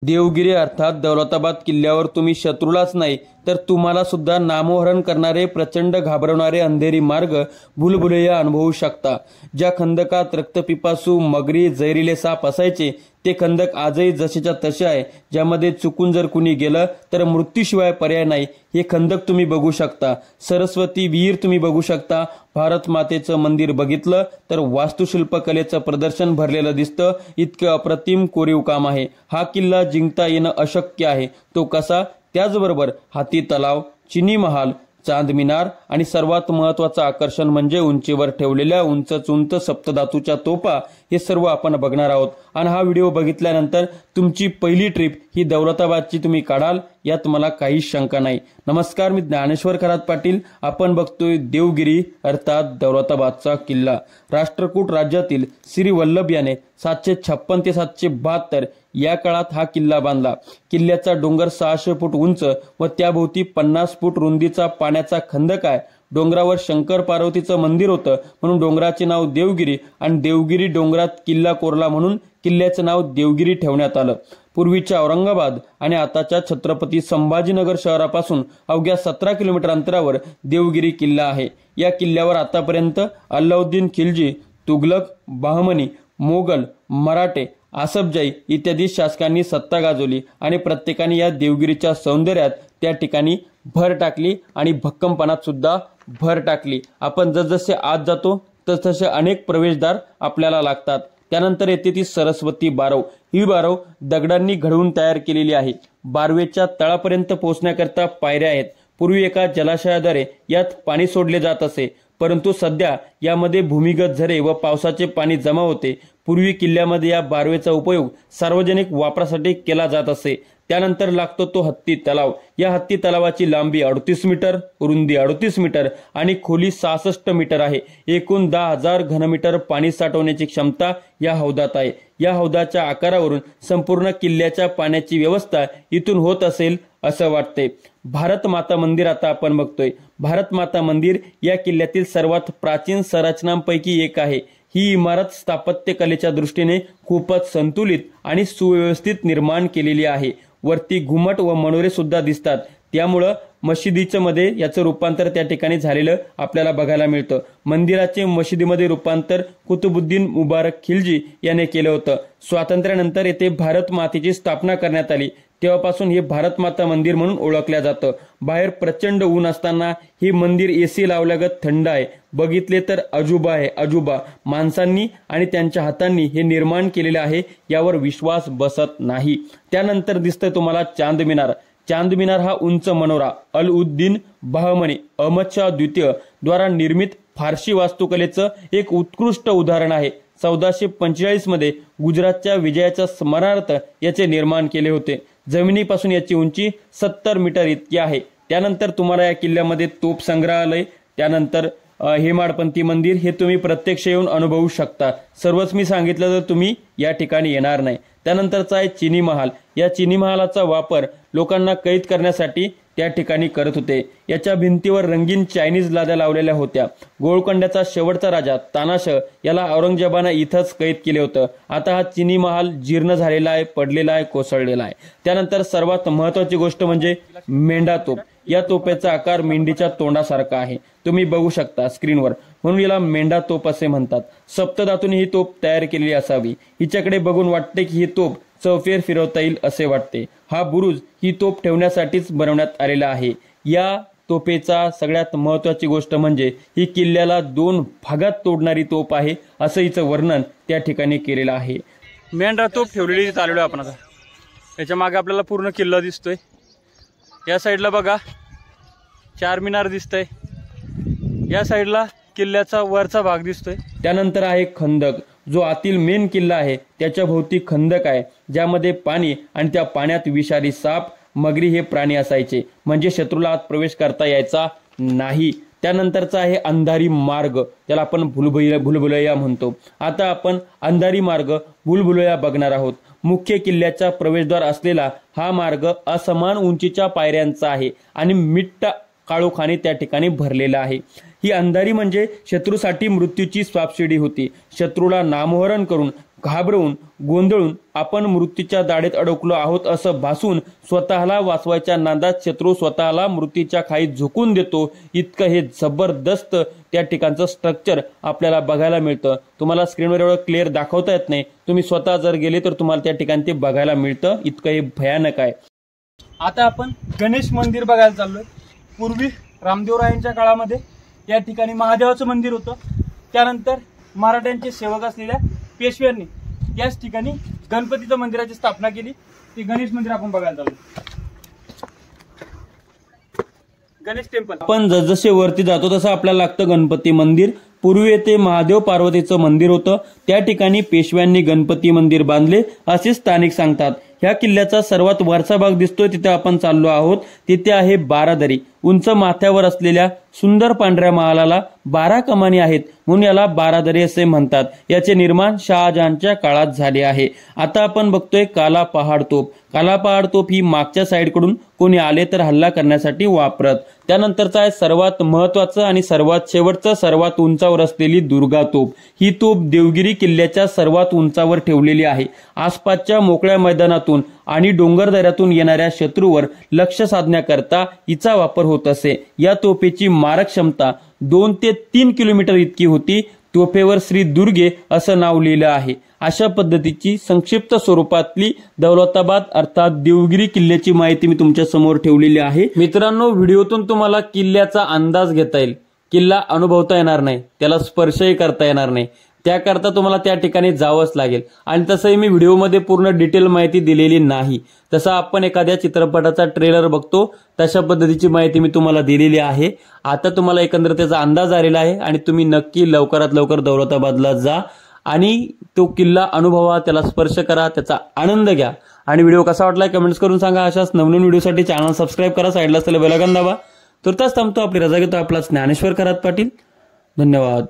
देवगिरी अर्थात दौलताबाद किल्ल्यावर तुम्ही शत्रूलाच नाही तर तुम्हाला सुद्धा नामोहरण करणारे प्रचंड घाबरवणारे अंधेरी मार्ग भूलभुलैया अनुभवू शकता। ज्या खंदकात रक्तपिपासू मगरी जहरीले साप असायचे ते खंदक आजही जसेच्या तसे आहे, ज्यामध्ये चुकून जर कुणी गेलं तर मृत्यूशिवाय पर्याय नाही हे खंदक तुम्ही बघू शकता। सरस्वती विहीर तुम्ही बघू शकता। भारत मातेचं मंदिर बघितलं तर वास्तुशिल्पकलेचं प्रदर्शन भरलेलं दिसतं, इतकं अप्रतिम कोरीव काम आहे। हा किल्ला जिंकता येणं अशक्य आहे। तो कसा? त्याचबरोबर हाती तलाव, चिनी महाल, चांद मिनार आणि सर्वात महत्त्वाचं आकर्षण म्हणजे उंचीवर ठेवलेल्या उंच सप्तधातूच्या तोफा, हे सर्व आपण बघणार आहोत। आणि हा व्हिडिओ बघितल्यानंतर तुमची पहिली ट्रिप ही दौलताबादची तुम्ही काढाल यात मला काहीच शंका नाही। नमस्कार, मी ज्ञानेश्वर खरात पाटील। आपण बघतोय देवगिरी अर्थात दौलताबादचा किल्ला। राष्ट्रकूट राज्यातील श्री वल्लभ याने 756 ते 772 या काळात हा किल्ला बांधला। किल्ल्याचा डोंगर 600 फूट उंच व त्याभोवती 50 फूट रुंदीचा पाण्याचा खंदक आहे। डोंगरावर शंकर पार्वतीचं मंदिर होतं म्हणून डोंगराचे नाव देवगिरी आणि देवगिरी डोंगरात किल्ला कोरला म्हणून किल्ल्याचं नाव देवगिरी ठेवण्यात आलं। पूर्वीच्या औरंगाबाद आणि आताच्या छत्रपती संभाजीनगर शहरापासून अवघ्या 17 किलोमीटर अंतरावर देवगिरी किल्ला आहे। या किल्ल्यावर आतापर्यंत अल्लाउद्दीन खिलजी, तुगलक, बहमनी, मोगल, मराठे, आसफजाई इत्यादी शासकांनी सत्ता गाजवली आणि प्रत्येकाने या देवगिरीच्या सौंदर्यात त्या ठिकाणी भर टाकली आणि भक्कमपणात सुद्धा भर टाकली। आपण जसजसे आत जातो तसतसे अनेक प्रवेशद्वार आपल्याला लागतात। त्यानंतर येते ती सरस्वती बारव। ही बारव दगडांनी घडवून तयार केलेली आहे। बारवेच्या तळापर्यंत पोहोचण्याकरता पायऱ्या आहेत। पूर्वी एका जलाशयाद्वारे यात पाणी सोडले जात असे, परंतु सध्या यामध्ये भूमिगत झरे व पावसाचे पाणी जमा होते। पूर्वी किल्ल्यामध्ये या बारवेचा उपयोग सार्वजनिक वापरासाठी केला जात असे। त्यानंतर लागतो तो हत्ती तलाव। या हत्ती तलावाची लांबी 38 मीटर, रुंदी 38 मीटर आणि खोली 66 मीटर आहे। एकूण 10,000 घनमीटर पाणी साठवण्याची क्षमता या हौदात आहे। या हौदाच्या आकारावरून संपूर्ण किल्ल्याच्या पाण्याची व्यवस्था इथून होत असेल असं वाटते। भारत माता मंदिर आता आपण बघतोय। भारत माता मंदिर या किल्ल्यातील सर्वात प्राचीन संरचनांपैकी एक आहे। ही इमारत स्थापत्य कलेच्या दृष्टीने खूपच संतुलित आणि सुव्यवस्थित निर्माण केलेली आहे। वरती घुमट व मनोरे सुद्धा दिसतात, त्यामुळे मशिदीच्या मध्ये याचं रूपांतर त्या ठिकाणी झालेलं आपल्याला बघायला मिळतं। मंदिराचे मशिदीमध्ये रूपांतर कुतुबुद्दीन मुबारक खिलजी याने केलं होतं। स्वातंत्र्यानंतर येथे भारत मातेची स्थापना करण्यात आली, तेव्हापासून हे भारत माता मंदिर म्हणून ओळखलं जातं। बाहेर प्रचंड ऊन असताना हे मंदिर एसी लावल्यागत थंड आहे। बघितले तर अजूबा आहे, अजूबा। माणसांनी आणि त्यांच्या हातांनी हे निर्माण केलेले आहे यावर विश्वास बसत नाही। त्यानंतर दिसतंय तुम्हाला चांद मिनार। चांद मिनार हा उंच मनोरा अल-उद्दीन बहमनी अहमद शाह द्वितीय द्वारा निर्मित फारसी वास्तुकलेचं एक उत्कृष्ट उदाहरण आहे। 1445 मध्ये गुजरातच्या विजयाच्या स्मरणार्थ याचे निर्माण केले होते। जमिनीपासून याची उंची 70 मीटर इतकी आहे। त्यानंतर तुम्हाला या किल्ल्यामध्ये तोप संग्रहालय, त्यानंतर हेमाडपंथी मंदिर हे तुम्ही प्रत्यक्ष येऊन अनुभवू शकता। सर्वच मी सांगितलं तर तुम्ही या ठिकाणी येणार नाही। त्यानंतरचा आहे चिनी महाल। या चिनी महालाचा वापर लोकांना कैद करण्यासाठी त्या ठिकाणी करत होते। याच्या भिंतीवर रंगीन चायनीज लाद्या लावलेल्या होत्या। गोलकोंड्याचा शेवटचा राजा तानाशाह याला औरंगजेबाने इथंच कैद केले होतं। आता हा चिनी महाल जीर्ण झालेला आहे, पडलेला आहे, कोसळलेला आहे। त्यानंतर सर्वात महत्त्वाची गोष्ट म्हणजे मेंढा तोप। या तोपेचा आकार मेंढीच्या तोंडासारखा आहे, तुम्ही बघू शकता स्क्रीनवर, म्हणून याला मेंढा तोप असे म्हणतात। सप्तधातूने ही तोप तयार केलेली असावी। हिच्याकडे बघून वाटते की ही तोप चौफेर फिरवता येईल असे वाटते। हा बुरुज ही तोप ठेवण्यासाठीच बनवण्यात आलेला आहे। या तोपेचा सगळ्यात महत्त्वाची गोष्ट म्हणजे ही किल्ल्याला 2 भागात तोडणारी तोप आहे, असं हिचं वर्णन त्या ठिकाणी केलेलं आहे। मेंढा तोप ठेवलेली आलेलो आपण आता। याच्या मागे आपल्याला पूर्ण किल्ला दिसतोय। या साईडला बघा चार मिनार दिसतंय, या साईडला किल्ल्याचा वरचा भाग दिसतोय। त्यानंतर आहे खंदक, जो आतील मेन किल्ला आहे त्याच्या भोवती खंदक आहे, ज्यामध्ये पाणी आणि त्या पाण्यात विषारी साप, मगरी हे प्राणी असायचे, म्हणजे शत्रूला आत प्रवेश करता यायचा नाही। त्यानंतरचा आहे अंधारी मार्ग, त्याला आपण भूलभुलैया म्हणतो। आता आपण अंधारी मार्ग भूलभुलैया बघणार आहोत। मुख्य किल्ल्याचा प्रवेशद्वार असलेला हा मार्ग असमान उंचीच्या पायऱ्यांचा आहे आणि मिट्ट काळोखाने त्या ठिकाणी भरलेला आहे। ही अंधारी म्हणजे शत्रूसाठी मृत्यूची स्वापशिडी होती। शत्रूला नामोहरण करून घाबरवून गोंधळून आपण मृत्यूच्या दाढेत अडकलो आहोत असं भासून स्वतःला वाचवायच्या नादात शत्रू स्वतःला मृत्यूच्या खाईत झोकून देतो. इतकं हे जबरदस्त त्या ठिकाणचं स्ट्रक्चर आपल्याला बघायला मिळतं. तुम्हाला स्क्रीनवर एवढं क्लिअर दाखवता येत नाही, तुम्ही स्वतः जर गेले तर तुम्हाला त्या ठिकाणी ते बघायला मिळतं. इतकं हे भयानक आहे. आता आपण गणेश मंदिर बघायला चाललोय. पूर्वी रामदेवरायांच्या काळामध्ये या ठिकाणी महादेवाचं मंदिर होतं. त्यानंतर मराठ्यांचे सेवक असलेल्या पेशव्यांनी याच ठिकाणी गणपतीच्या मंदिराची स्थापना केली. ते गणेश मंदिर आपण बघायला चाललोय. गणेश टेम्पल. आपण जसजसे वरती जातो तसं आपल्याला लागतं गणपती मंदिर. पूर्वी येथे महादेव पार्वतीचं मंदिर होतं. त्या ठिकाणी पेशव्यांनी गणपती मंदिर बांधले असे स्थानिक सांगतात. ह्या किल्ल्याचा सर्वात वरचा भाग दिसतोय तिथे आपण चाललो आहोत. तिथे आहे बारादरी. उंच माथ्यावर असलेल्या सुंदर पांढऱ्या महालाला 12 कमानी आहेत म्हणून याला बारादरी असे म्हणतात. याचे निर्माण शहाजहानच्या काळात झाले आहे. आता आपण बघतोय काला पहाड तोफ. काला पहाड तोफ ही मागच्या साईडकडून कोणी आले तर हल्ला करण्यासाठी वापरत. त्यानंतरचा आहे सर्वात महत्वाचं आणि सर्वात शेवटचं सर्वात उंचावर असलेली दुर्गा तोफ. ही तोफ देवगिरी किल्ल्याच्या सर्वात उंचावर ठेवलेली आहे. आसपासच्या मोकळ्या मैदानातून आणि डोंगरदऱ्यातून येणाऱ्या शत्रूवर लक्ष साधण्याकरता हिचा वापर होत असे. या तोफेची मारक क्षमता 2 ते 3 किलोमीटर इतकी होती. तोफेवर श्री दुर्गे असं नाव लिहिलं आहे. अशा पद्धतीची संक्षिप्त स्वरूपातली दौलताबाद अर्थात देवगिरी किल्ल्याची माहिती मी तुमच्या समोर ठेवलेली आहे. मित्रांनो, व्हिडिओतून तुम्हाला किल्ल्याचा अंदाज घेता येईल. किल्ला अनुभवता येणार नाही, त्याला स्पर्शही करता येणार नाही. त्याकरता तुम्हाला त्या ठिकाणी जावंच लागेल. आणि तसंही मी व्हिडिओमध्ये पूर्ण डिटेल माहिती दिलेली नाही. तसं आपण एखाद्या चित्रपटाचा ट्रेलर बघतो तशा पद्धतीची माहिती मी तुम्हाला दिलेली आहे. आता तुम्हाला एकंदर त्याचा अंदाज आलेला आहे आणि तुम्ही नक्की लवकरात लवकर दौलताबादला जा आणि तो किल्ला अनुभवा, त्याला स्पर्श करा, त्याचा आनंद घ्या. आणि व्हिडिओ कसा वाटला कमेंट्स करून सांगा. अशाच नवनवीन व्हिडिओसाठी चॅनल सबस्क्राईब करा, साईडला असलेलं बेल आयकॉन दाबा. तुर्तास थांबतो, आपली रजा घेतो. आपला ज्ञानेश्वर खरात पाटील. धन्यवाद.